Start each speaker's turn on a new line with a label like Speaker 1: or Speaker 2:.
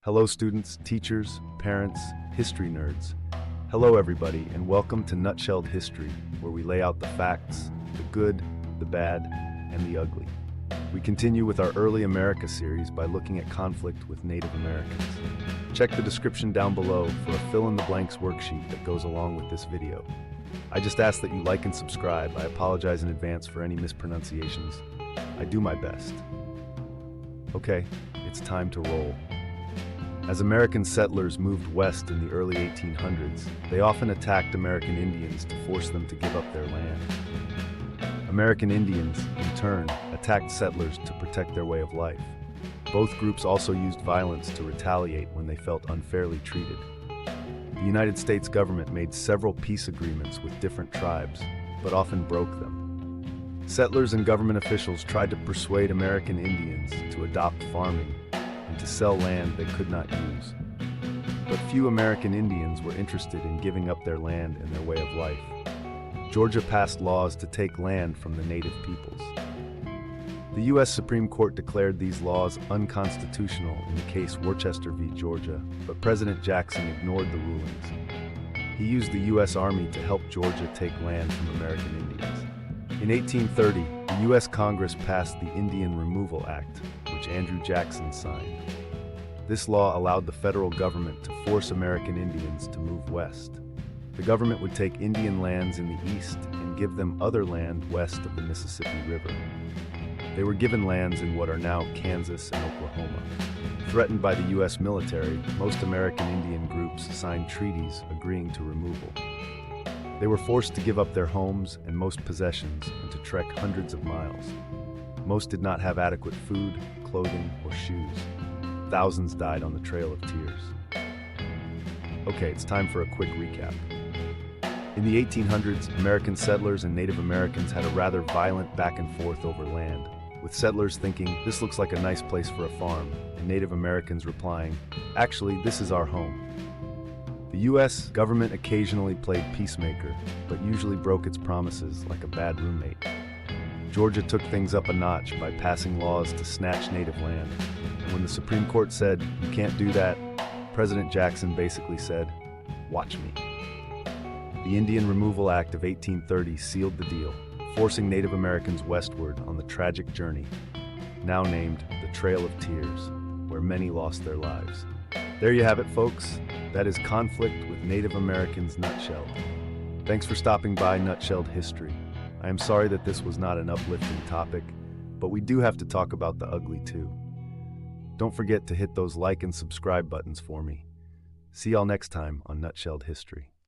Speaker 1: Hello students, teachers, parents, history nerds. Hello everybody, and welcome to Nutshelled History, where we lay out the facts, the good, the bad, and the ugly. We continue with our Early America series by looking at conflict with Native Americans. Check the description down below for a fill-in-the-blanks worksheet that goes along with this video. I just ask that you like and subscribe. I apologize in advance for any mispronunciations. I do my best. Okay, it's time to roll. As American settlers moved west in the early 1800s, they often attacked American Indians to force them to give up their land. American Indians, in turn, attacked settlers to protect their way of life. Both groups also used violence to retaliate when they felt unfairly treated. The United States government made several peace agreements with different tribes, but often broke them. Settlers and government officials tried to persuade American Indians to adopt farming and to sell land they could not use. But few American Indians were interested in giving up their land and their way of life. Georgia passed laws to take land from the native peoples. The U.S. Supreme Court declared these laws unconstitutional in the case Worcester v. Georgia, but President Jackson ignored the rulings. He used the U.S. Army to help Georgia take land from American Indians. In 1830, the U.S. Congress passed the Indian Removal Act, which Andrew Jackson signed. This law allowed the federal government to force American Indians to move west. The government would take Indian lands in the east and give them other land west of the Mississippi River. They were given lands in what are now Kansas and Oklahoma. Threatened by the U.S. military, most American Indian groups signed treaties agreeing to removal. They were forced to give up their homes and most possessions and to trek hundreds of miles. Most did not have adequate food, clothing, or shoes. Thousands died on the Trail of Tears. Okay, it's time for a quick recap. In the 1800s, American settlers and Native Americans had a rather violent back and forth over land, with settlers thinking, "This looks like a nice place for a farm," and Native Americans replying, "Actually, this is our home." The U.S. government occasionally played peacemaker, but usually broke its promises like a bad roommate. Georgia took things up a notch by passing laws to snatch native land, and when the Supreme Court said, "You can't do that," President Jackson basically said, "Watch me." The Indian Removal Act of 1830 sealed the deal, forcing Native Americans westward on the tragic journey, now named the Trail of Tears, where many lost their lives. There you have it, folks. That is conflict with Native Americans nutshelled. Thanks for stopping by Nutshelled History. I am sorry that this was not an uplifting topic, but we do have to talk about the ugly too. Don't forget to hit those like and subscribe buttons for me. See y'all next time on Nutshelled History.